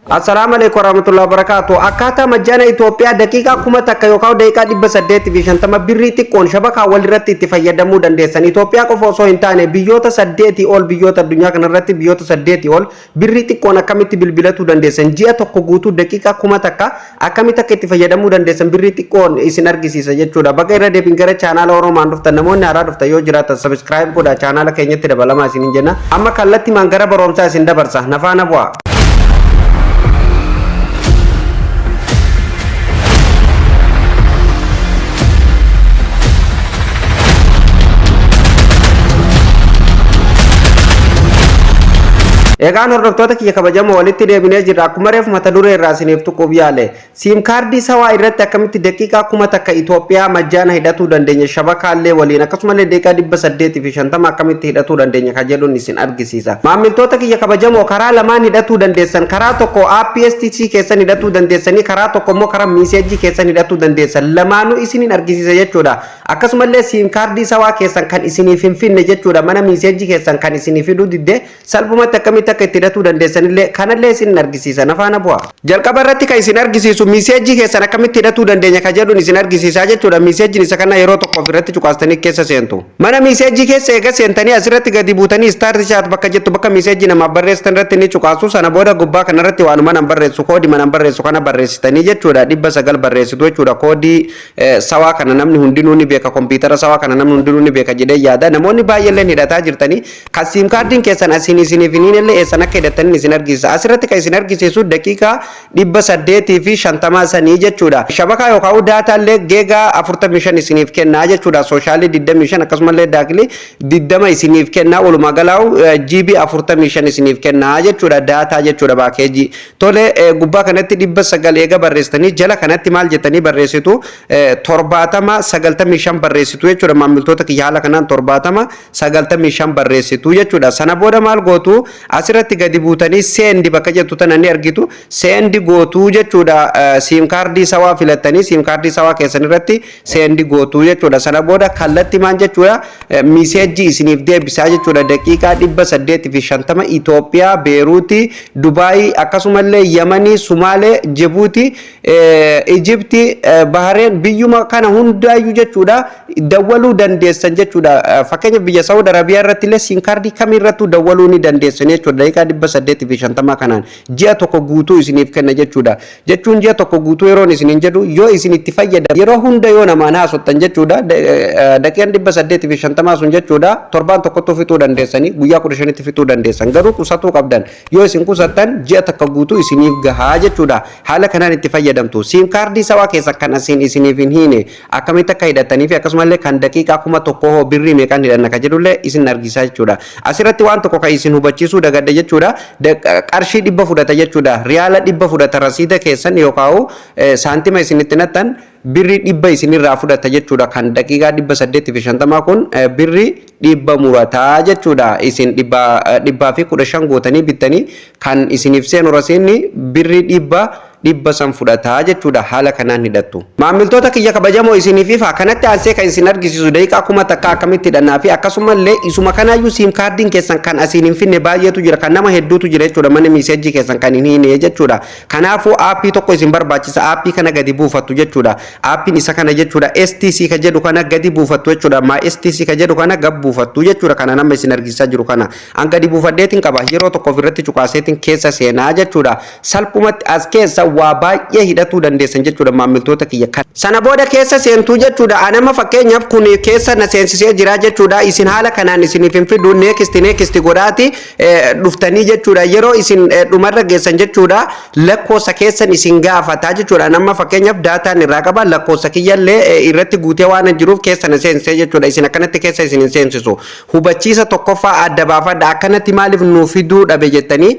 Assalamualaikum warahmatullahi wabarakatuh. Akkata majjana Itoophiyaa daqiiqaa kuma takka yookaan daqiiqaa 850 birriitti qoon shabaka walirratti itti fayyadamuu dandeessan. Itoophiyaa qofa osoo hin taane biyyoota 8 ol biyyoota addunyaa kanarratti biyyoota 8 ol birriitti qoon akkamitti bilbilatuu dandeessan. Ji'a tokko guutuu daqiiqaa kuma takka akkamitti akka itti fayyadamuu dandeessan birriitti qoon isin argisiisa jechuudha. Bakka irra deebiin gara chaanaala Oromaan dhuftan namoonni haaraa dhuftan yoo jiraatan subscribe godhaa chaanaala keenyatti dabalamaa isin jenna. Amma kallattii maan gara barumsaa isin dabarsa. Nafaana bu'aa. Egaan hordoftoota kiyya kabajamoo walitti deebinee jirra. Akkuma reef mata duree irraa isiniif tuquuf yaale siim kaardii sawaa irratti akkamitti daqiiqaa kuma takka Itoophiyaa majjaana hidhatuu dandeenya shabakaallee waliin akkasumallee daqiiqaa 850 akkamitti hidhatuu dandeenya kan jedhuun isin argisiisa. Maamiltoota kiyya kabajamoo karaa lamaan hidhatuu dandeessan. Karaa tokko APSTC keessan hidhatuu dandeessanii karaa tokko immoo karaa miiseejii keessan hidhatuu dandeessan. Lamaanuu isinin argisiisa jechuudha. Akkasumallee siim kaardii sawaa keessan kan isiniif hin finne jechuudha. Mana miiseejii keessan kan isiniif hidhuu didde salphumatti akkamitti akka itti hidhatuu dandeessanillee kanallee isin argisiisa. Nafaana bu'aa. Jalqaba irratti kan isin argisiisu miiseejii keessan akkamitti hidhatuu dandeenya kan jedhuun isin argisiisaa jechuudha. Miiseejiin isa kana yeroo tokko ofirratti cuqaastanii keessa seentu. Mana miiseejii keessa eega seentanii asirratti gadi buutanii start chat bakka jettu bakka miiseejii nama barreessitan irratti ni cuqaasu. Sana booda gubbaa kanarratti waanuma nan barreessu koodii manan barreessu kana barreessitanii jechuudha. 900 barreessitu jechuudha. Koodii sawaa kana namni hundinuu ni beeka. Kompiitara sawaa kana namni hundinuu ni beeka jedhee yaada. Namoonni baay'een hidhataa jirtanii kan siim kaardiin keessan isiniif hin eessan akka hidhatanii isin argisiisa. Asirratti kan isin argisiisu daqiiqaa 850 sanii jechuudha. Shabakaa yookaan daataallee geegaa 45 isiniif kennaa jechuudha. Soshaalii 25 akkasumallee daakilii 20 isiniif kennaa. Walumaa galaa'u GB 45 isiniif kennaa jechuudha. Daataa jechuudha baakeejii. Tole gubbaa kanatti 900 eega barreessitanii jala kanatti maal jettanii barreessitu 70 95 barreessitu jechuudha. Maamiltoota kiyya haala kanaan 70 95 barreessitu jechuudha. Sana booda maal gootu asirratti gadi buutanii seendi bakka jettu tana ni argitu. Seendi gootuu jechuudha. Siim kaardii sawaa filattanii siim kaardii sawaa keessan irratti seendi gootuu jechuudha. Sana booda kallattii maan jechuudha miiseejii isiniif deebisaa jechuudha. Daqiiqaa 850 Itoophiyaa, Beeruutii, Dubaayii akkasumallee Yamanii, Sumaalee, Jibuutii, Ijiptii, Bahareen biyyuma kana hundaayyuu jechuudha dawwaluu dandeessan jechuudha. Fakkeenyaaf biyya Saawud Arabiyaa irratti illee siim kaardii kamirrattuu dawwaluu ni dandeessan jechuudha. Daqiiqaa 850 kanaan ji'a tokko guutuu isiniif kenna jechuudha. Jechuun ji'a tokko guutuu yeroon isiniin jedhu yoo isin itti fayyadaman yeroo hunda yoo namaan haasottan jechuudha. Daqiiqaan 850 sun jechuudha torbaan tokkotti fixuu dandeessanii guyyaa 15tti fixuu dandeessan. Garuu qusatuu qabdan yoo isin qusattan ji'a tokko guutuu isiniif gahaa jechuudha. Haala kanaan itti fayyadamtu. Siim kaardii sawaa keessa kan isiniif hin hiine akkamitti akka hidhatanii fi akkasumallee kan daqiiqaa 1000 birrii meeqaan hidhanna kan jedhullee isin argisiisa jechuudha. Asirratti waan tokko kan isin hubachiisuu dagadda jechuudha. Qarshii 100 fudhata jechuudha. Riyaala 100 fudhata rasiida keessan yookaan saantima isinitti nattan birrii 100 isinirraa fudhata jechuudha. Kan daqiiqaa 850 kun birrii 100 murataa jechuudha. Isin 115 gootanii bittanii kan isiniif seenu rasiidni birrii 100 san fudhataa jechuudha. Haala kanaan hidhattu. Maamiltoota kiyya kabajamoo isiniif kanatti aansee kan isin argisiisu daqiiqaa kuma takka akkamitti hidhannaa fi akkasumallee isuma kanaayyuu siim kaardiin keessan kan asiin hin finne baay'eetu jira. Kan nama hedduutu jira jechuudha. Mana miiseejii keessan kan hin hiine jechuudha. Kanaafuu aappii tokko isin barbaachisa. Aappii kana gadi buufattu jechuudha. Aappiin isa kana jechuudha. STC ka jedhu kana gadi buufattu jechuudha. Ma STC ka jedhu kana gad buufattu jechuudha. Kana nama isin argisiisaa jiru kana. An gadi buufadheetiin qaba. Yeroo tokko ofirratti cuqaaseetiin keessa seenaa jechuudha. Salphumatti as keessa waa baay'ee hidhatuu dandeessan jechuudha maamiltoota kiyya. Sana booda keessa seentuu jechuudha. Anama fakkeenyaaf kun keessa na seensisee jira jechuudha. Isin haala kanaan isiniif hin fidu neekisti godhaati dhuftanii jechuudha. Yeroo isin dhumarra geessan jechuudha lakkoofsa keessan isin gaafataa jechuudha. Nama fakkeenyaaf daataan irraa qaba lakkoofsa kiyyallee irratti guutee waan jiruuf keessa na seensisee jechuudha. Isin akkanatti keessa isin hin seensisu. Hubachiisa tokkoffaa adda baafadha. Akkanatti maaliif nu fiduu dhabe jettanii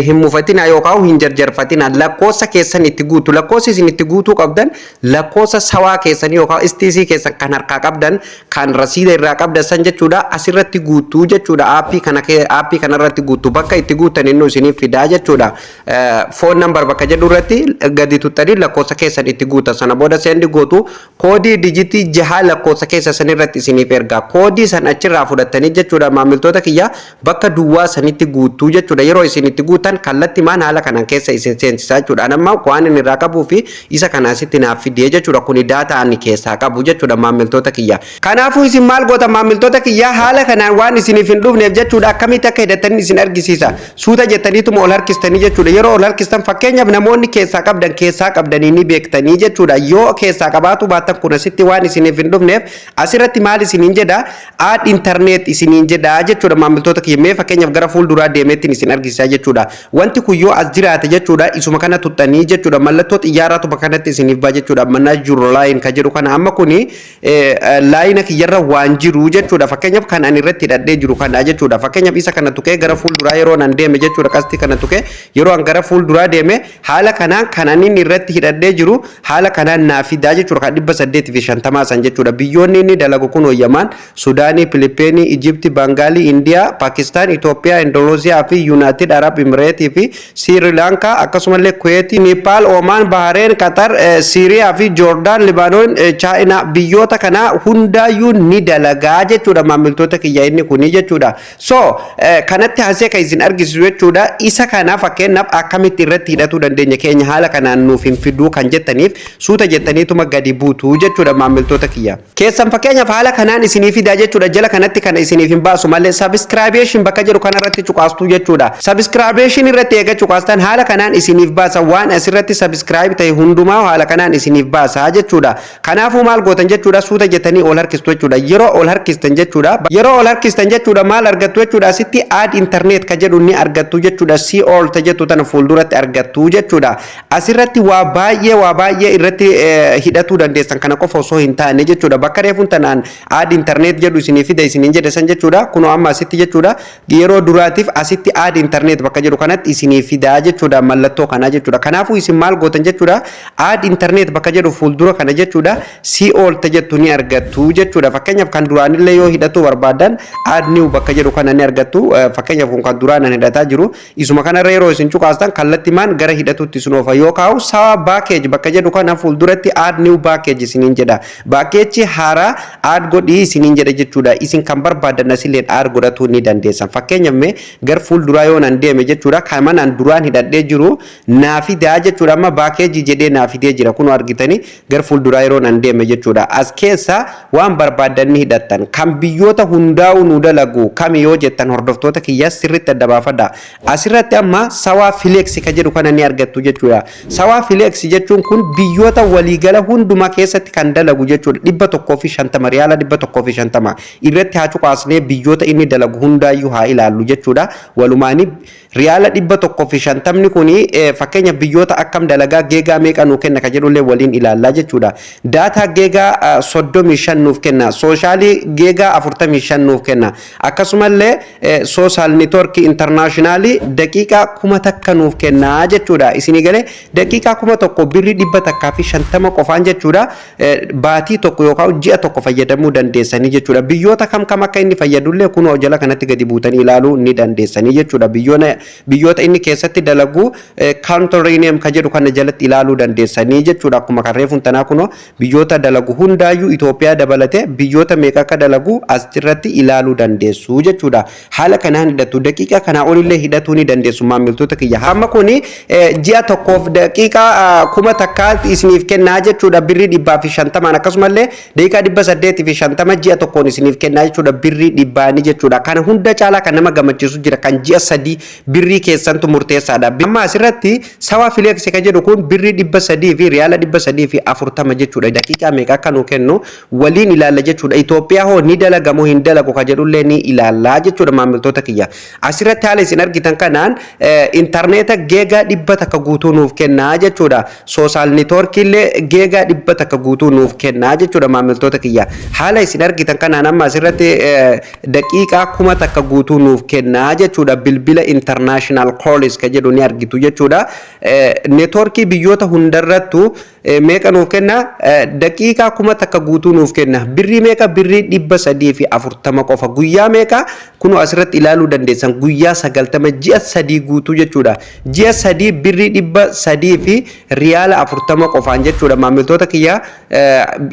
hin mufatina yookaan hin jarjarfatina. Lakkoofsa lakkoofsa keessan itti guutu lakkoofsi isin itti guutuu qabdan lakkoofsa sawaa keessan yookaan STC keessan kan harkaa qabdan kan rasiida irraa qabdan san jechuudha asirratti guutuu jechuudha aappii kanarratti guutu bakka itti guutan inni isiniif fidaa jechuudha phone number bakka jedhu irratti gadi tuttanii lakkoofsa keessan itti guutan sana booda sendi gootu koodii dijitii 6 lakkoofsa keessa san irratti isiniif ergaa koodii san achirraa fudhattanii jechuudha maamiltoota kiyya bakka duwwaa sanitti guutuu jechuudha yeroo isin itti guutan kallatti maan haala kanaan keessa isin seensisaa jechuudha anamma waan inni irraa qabuu fi isa kanaasitti naaf fidee jechuudha kuni daataa ani keessaa qabu jechuudha maamiltoota kiyya kanaafuu isin maal goota maamiltoota kiyya haala kanaan waan isiniif hin dhufneef jechuudha akkamitti akka hidhatanii isin argisiisa suuta jettaniituma ol harkistanii jechuudha yeroo ol harkistan fakkeenyaaf namoonni keessaa qabdanii ni beektanii jechuudha yoo keessaa qabaatu baattan kun asitti waan isiniif hin dhufneef asirratti maal isiniin jedha aad internet isiniin jedha jechuudha maamiltoota kiyya mee fakkeenyaaf gara fuulduraa deemeettiin isin argisiisaa jechuudha wanti kun yoo as jiraate jechuudha isuma kana tuttanii jechuudha mallattoo xiyyaaraatu bakka kanatti isiniif baa jechuudha manaa jiru laayin ka jedhu kana amma kuni laayina kiyyarra waan jiru jechuudha fakkeenyaaf kan ani irratti hidhadhee jiru kana jechuudha fakkeenyaaf isa kana tuqee gara fuulduraa yeroo nan deeme jechuudha qasti kana tuqee yeroo an gara fuulduraa deeme haala kanaan kan ani irratti hidhadhee jiru haala kanaan naaf fidaa jechuudha kan 850 san jechuudha biyyoonni inni dalagu kun Yaman Sudaanii Filipiinii Ijipti Bangaalii Indiyaa Pakistaan Itoophiyaa Indoneesiyaa fi United Arab Emirates fi Sri Lanka akkasumallee Kuwait Nepal Oman Bahrain Qatar Syria fi Jordan Lebanon China biyyoota kana hundaayyuu ni dalagaa jechuudha maamiltoota kiyya inni kuni jechuudha so kanatti hasee kan isin argisiisu jechuudha isa kana fakkeenyaaf akkamitti irratti hidhatuu dandeenya keenya haala kanaan nuuf hin fiduu kan jettaniif suuta jettaniituma gadi buutuu jechuudha maamiltoota kiyya keessan fakkeenyaaf haala kanaan isiniif fidaa jechuudha jala kanatti kana isiniif hin baasu malee subscribation bakka jedhu kanarratti cuqaastuu jechuudha subscribation irratti eega cuqaastan haala kanaan isiniif baasa waan asirratti subscribe ta'e hundumaa haala kanaan isiniif baasa jechuudha kanaafuu maal gootan jechuudha suuta jettanii ol harkistu jechuudha yeroo ol harkistan jechuudha maal argattu jechuudha asitti aad internet ka jedhu ni argattu jechuudha si ol ta jettu tana fuulduratti argattu jechuudha asirratti waa baay'ee irratti hidhatuu dandeessan kana qofa osoo hin taane jechuudha bakka reefuun tanaan aad internet jedhu isiniif fida isiniin jedhe san jechuudha kuno amma asitti jechuudha yeroo duraatiif asitti aad internet bakka jedhu kanatti isiniif fidaa jechuudha mallattoo kana jechuudha kanaafuu isin maal gootan jechuudha aad internet bakka jedhu fuuldura kana jechuudha si ol ta jettu ni argattu jechuudha fakkeenyaaf kan duraanillee yoo hidhatu barbaadan aad new bakka jedhu kana ni argattu fakkeenyaaf kun kan duraan hidhataa jiru isuma kana yeroo isin cuqaastan kallattimaan gara hidhatutti isin oofa yoo kaa'u sawa package bakka jedhu kana fuulduratti aad new package isiniin jedha package haaraa aad godhii isiniin jedha jechuudha isin kan barbaadan asilleen aad godhatuu ni dandeessan fakkeenyaaf mee gar fuulduraa yoo nan deeme jechuudha kamanaan duraan hidhadhee jiru naafidaa jechuudha amma package jedhee naafidee jira kun argitanii gar fuulduraa yeroo nan deeme jechuudha as keessa waan barbaadan ni hidhattan kan biyyoota hundaa'u nu dalagu kam yoo jettan hordoftoota kiyya sirriitti adda baafadha asirratti amma sawaa flex ka jedhu kana ni argattu jechuudha sawaa flex jechuun kun biyyoota waliigala hundumaa keessatti kan dalagu jechuudha 150 riyaala 150 irratti haa cuqaasnee biyyoota inni dalagu hundaayyuu haa ilaallu jechuudha walumaani riyaala 150 kuni fakkeenya biyyoota akkam dalagaa geegaa meeqa nuu kenna ka jedhullee waliin ilaallaa jechuudha daataa geegaa 35 nuuf kenna soshaalii geegaa 45 nuuf kenna akkasumallee social network internationally daqiiqaa 1000 nuuf kenna jechuudha isinii galee daqiiqaa 1000 birrii 150 qofaan jechuudha baatii tokko yookaan ji'a tokko fayyadamuu dandeessanii jechuudha biyyoota kam akka inni fayyadullee kunoo jala kanatti gadi buutanii ilaaluu ni dandeessanii jechuudha biyyoota inni keessatti dalagu country name ka jedhu kana jalatti ilaaluu dandeessanii jechuudha akkuma karreefuun tanaa kunoo biyyoota dalagu hundaayyuu Itoophiyaa dabalate biyyoota meeqa akka dalagu asirratti ilaaluu dandeessu jechuudha haala kanaan hidhatu daqiiqaa kanaa olillee hidhatuu ni dandeessu maamiltoota kiyya hamma kuni ji'a tokkoof daqiiqaa 1000 isiniif kennaa jechuudha birrii 150 akkasumallee daqiiqaa 850 ji'a tokkoon isiniif kennaa jechuudha birrii 100 jechuudha kana hunda caalaa kan nama gammachiisu jira kan ji'a 3 birrii keessantu murteessaadha amma asirratti sawaa flex ka jedhu kun birrii 300 fi riyaala 340 jechuudha daqiiqaa meeqa akka nu kennu waliin ilaalla jechuudha Itoophiyaa hoo ni dalagamoo hin dalagu ka jedhullee ni ilaalla jechuudha maamiltoota kiyya asirratti haala isin argitan kanaan interneeta geegaa 100 guutuu nuuf kennaa jechuudha social network illee geegaa 100 guutuu nuuf kennaa jechuudha maamiltoota kiyya haala isin argitan kanaan amma asirratti daqiiqaa 1000 guutuu nuuf kennaa jechuudha bilbila internet international calls ka jedhu ni argitu jechuudha. Networkii biyyoota hundarrattu meeqa nuuf kenna daqiiqaa kuma takka guutuu nuuf kenna birrii meeqa birrii 340 qofa guyyaa meeqa kunu asirratti ilaaluu dandeessan guyyaa 90 ji'a 3 guutuu jechuudha ji'a 3 birrii 300 fi riyaala 40 qofaan jechuudha maamiltoota kiyya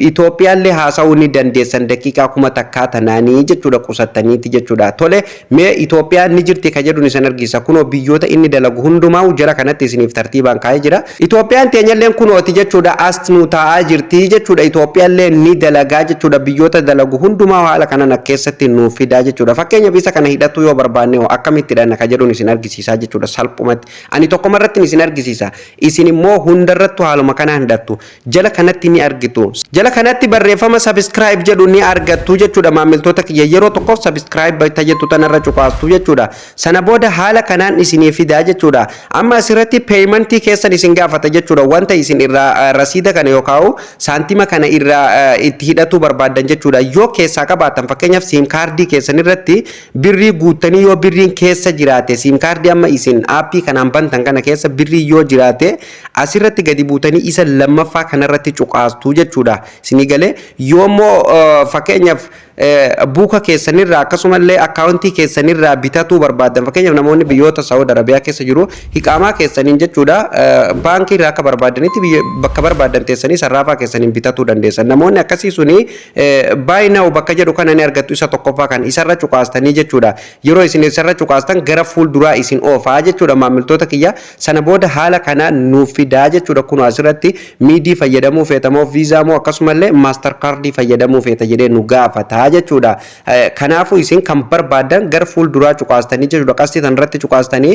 Itoophiyaallee haasa'uu ni dandeessan daqiiqaa kuma takkaa tanaanii jechuudha qusattaniiti jechuudha tole mee Itoophiyaan ni jirti ka jedhu isin argisa kunoo biyyoota inni dalagu hundumaa jara kanatti isiniif tartiibaan kaa'ee jira Itoophiyaan teenyalleen kunooti jechuudha asnu taa'aa jirti jechuudha Itoophiyaallee ni dalagaa jechuudha biyyoota dalagu hundumaa haala kana keessatti nuuf fidaa jechuudha fakkeenya bisa kana hidhatu yoo barbaanne akkamitti dhanna ka jedhu isin argisiisa jechuudha salphumatti ani tokkomarratti isin argisiisa isin immoo hundarrattu haaluma kana hidhattu jala kanatti ni argitu jala kanatti barreeffama subscribe jedhu ni argattu jechuudha maamiltoota kiyya yeroo tokko subscribe tajettu tanarra cuqaastu jechuudha sana booda haala kanaan isiniif fidaa jechuudha amma asirratti payment keessan isin gaafata jechuudha wanta isin irraa rasiida kana yookaan saantima kana irraa itti hidhatu barbaadan jechuudha yoo keessaa qabaatan fakkeenyaaf sim kaardii keessan irratti birrii guuttanii yoo birriin keessa jiraate sim kaardii amma isin aappii kanaan bantan kana keessa birrii yoo jiraate asirratti gadi buutanii isa lammaffaa kanarratti cuqaastu jechuudha isinii galee yoommoo fakkeenyaaf buuka keessanirraa akkasumallee akkaawuntii keessanirraa bitatu barbaadan fakkeenyaaf namoonni biyyoota Saudi Arabiyaa keessa jiru hiqaamaa keessaniin jechuudha baankii irraa akka barbaadanitti bakka barbaadan teessanii sarraafaa keessaniin bitatu dandeessan namoonni akkasii suni baay'inaa bakka jedhu kana ni argattu isa tokkoffaa kan isarra cuqaastanii jechuudha yeroo isin isarra cuqaastan gara fuulduraa isin oofaa jechuudha maamiltoota kiyya sana booda haala kana nuuf fidaa jechuudha kun asirratti miidii fayyadamuu feetamoo viizaa moo akkasumallee maastar kaardii fayyadamuu feeta jedhee nu gaafata jechuudha kanaafu isin kan barbaadan gar fuulduraa cuqaastanii jechuudha qasti tanirratti cuqaastanii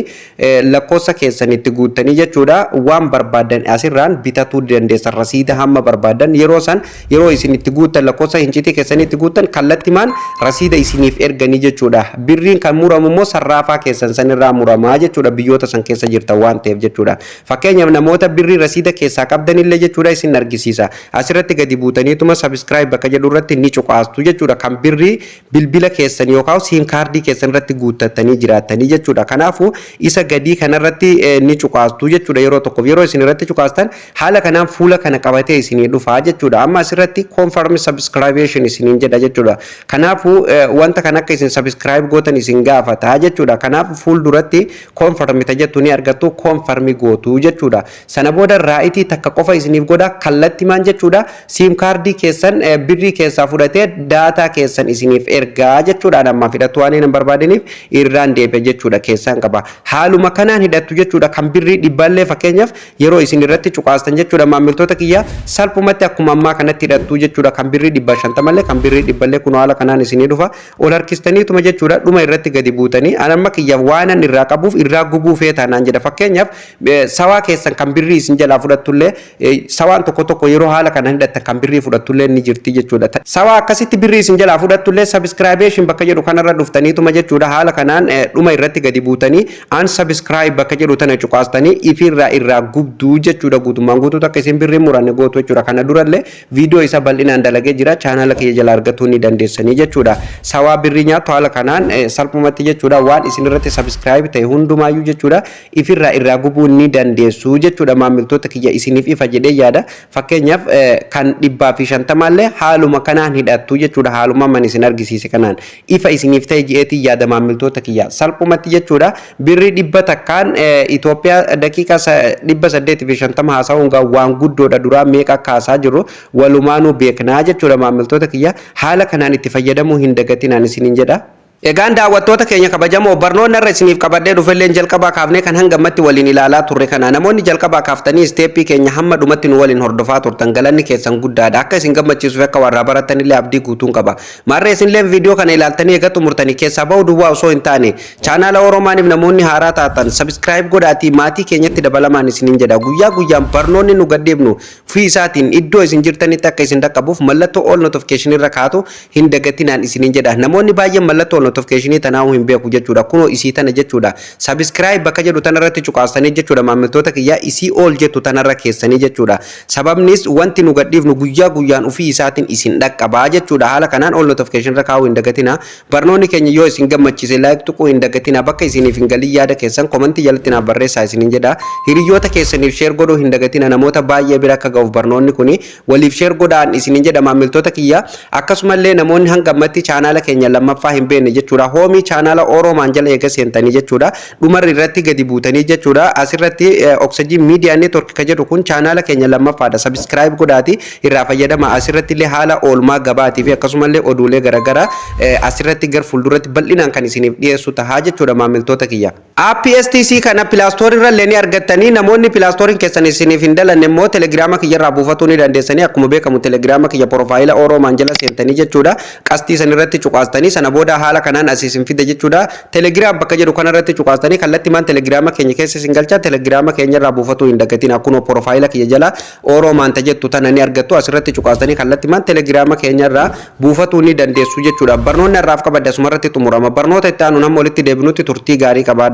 lakkoofsa keessanitti guuttanii jechuudha waan barbaadan asirraan bitatu dandeessan rasiida hamma barbaadan yeroo isin itti guuttan lakkoofsa hinciitii keessanitti guuttan kallattimaan rasiida isiniif erganii jechuudha birriin kan muramu immoo sarraafaa keessan sanirraa muramaa jechuudha biyyoota san keessa jirtan waan ta'eef jechuudha fakkeenyaaf namoota birrii rasiida keessaa qabdanillee jechuudha isin argisiisa asirratti gadi buutaniituma subscribe bakka jedhu irratti ni cuqaastu jechuudha kan birrii bilbila keessan yookaan sim kaardii keessan irratti guuttatanii jiraatanii jechuudha kanaafu isa gadii kanarratti ni cuqaastu jechuudha yeroo tokko yeroo isin irratti cuqaastan haala kanaan fuula kana qabatee isinii dhufaa jechuudha amma asirratti confirm subscription isiniin jedha jechuudha kanaafu wanta kan akka isin subscribe gootan isin gaafata jechuudha kanaafu fuulduratti confirm tajettu ni argattu confirm gootu jechuudha sana booda raayitii takka qofa isiniif godha kallattimaan jechuudha sim kaardii keessan birrii keessaa fudhatee daataa keessan isiniif ergaa jechuudha amma fidhatu waan hin barbaadaniif irraan deebi'e jechuudha keessan qaba haaluma kanaan hidhattu jechuudha kan birrii dhibballee fakkeenyaaf yeroo isin irratti cuqaastan jechuudha maamiltoota kiyya salphumatti akkuma ammaa kanatti hidhattu jechuudha kan birrii 150 kan birrii dhibballee kun haala kanaan isinii dhufa ol harkistaniituma jechuudha dhuma irratti gadi buutanii amma kiyya waanan irraa qabuuf irraa gubuu feetaanaan jedha fakkeenyaaf sawaa keessan kan birrii isin jalaa fudhattullee sawaan tokko yeroo haala kanaan hidhattan kan birrii fudhattullee ni jirti jechuudha sawaa akkasitti birrii isin jalaa fudhattullee subscription bakka jedhu kanarra dhuftaniituma jechuudha haala kanaan dhuma irratti gadi buutanii unsubscribe bakka jedhu tana cuqaastanii ifirraa irraa gubduu jechuudha guutummaan guutuu akka isin birrii muranne gootu jechuudha kana durallee viidiyoo isa bal'inaan dalagee jira chaanala kiyya jala argatuu ni dandeessanii jechuudha sawaa birrii nyaattu haala kanaan salphumatti jechuudha waan isin irratti subscribe ta'e hundumaayyuu jechuudha ifirraa irraa gubuu ni dandeessu jechuudha maamiltoota kiyya isiniif ifa jedhee yaada fakkeenyaaf kan 150 illee haaluma kanaan hidhattu jechuudha haaluma man isin argisiise kanaan ifa isiniif ta'e jeetii yaada maamiltoota kiyya salphumatti jechuudha birrii 100 takkaan Itoophiyaa daqiiqaa 850 haasa'uun waan guddoodha duraa meeqa kaasaa jiru walumaanuu beeknaa jechuudha maamiltoota kiyya haala kanaan itti fayyadamuu hin dagatinaan isiniin jedha egaan daawwattoota keenya kabajamoo barnoonni irra isiniif qabadhee dhufelleen jalqabaa kaafnee kan hangammatti waliin ilaalaa turre kana namoonni jalqabaa kaaftanii steeppii keenya hamma dhumatti nu waliin hordofaa turtan galanni keessan guddaadha akka isin gammachiisuuf akka warraa barattanillee abdii guutuun qaba marree isinillee viidiyoo kana ilaaltanii eega xumurtanii keessaa ba'uu duwwaa osoo hin taane chaanaala Oromaaniif namoonni haaraa taatan subscribe godhaatii maatii keenyatti dabalamaan isiniin jedha guyyaa guyyaan barnoonni nu gaddeebnu fi isaatiin iddoo isin jirtanitti akka isin dhaqqabuuf mallattoo all notification irra kaatu hin dagatinaan isiniin jedha namoonni baay'een mallattoo notification tanaa hin beeku jechuudha kuno isii tana jechuudha subscribe bakka jedhu tanarratti cuqaastanii jechuudha maamiltoota kiyya isii ol jettu tanarra keessanii jechuudha sababnis wanti nu gadhiifnu guyyaa guyyaan ufii isaatiin isin dhaqqabaa jechuudha haala kanaan ol notification irra kaa'uu hin dagatina barnoonni keenya yoo isin gammachiise like tuquu hin dagatina bakka isiniif hin galii yaada keessan comment jalatti na barreessaa isiniin jedha hiriyoota keessaniif share godhuu hin dagatina namoota baay'ee bira akka ga'uuf barnoonni kuni waliif share godhaan isiniin jedha maamiltoota kiyya akkasumallee namoonni hangammatti chaanaala keenya lammaffaa hin beekne jechuudha hoomii chaanaala Oromaan jala eega seentanii jechuudha dhumarri irratti gadi buutanii jechuudha asirratti Oxygen Media Network ka jedhu kun chaanaala keenya lammaffaadha subscribe godhaati irraa fayyadama asirratti illee haala oolmaa gabaatii fi akkasumallee oduulee garagara asirratti gar fuulduratti bal'inaan kan isiniif dhiyeessu tahaa jechuudha maamiltoota kiyya app STC kana Play Store irra illee ni argattanii namoonni Play Store keessan isiniif hin dalanne immoo Telegram kiyya irraa buufatuu ni dandeessanii akkuma beekamu Telegram kiyya profaayila Oromaan jala seentanii jechuudha qastii san irratti cuqaastanii sana booda haala kanaan asiisin fide jechuudha Telegram bakka jedhu kana irratti cuqaastanii kallattii maan Telegram keenya keessa isin galcha Telegram keenya irraa buufatuu hin dagatiin akkuma profaayila kiyya jala Oromaan tajettu tana ni argattu asirratti cuqaastanii kallattii maan Telegram keenya irraa buufatuu ni dandeessu jechuudha barnoonni irraaf qabadda asumarratti xumurama barnoota itti aanu nama walitti deebinutti turtii gaarii qabaadha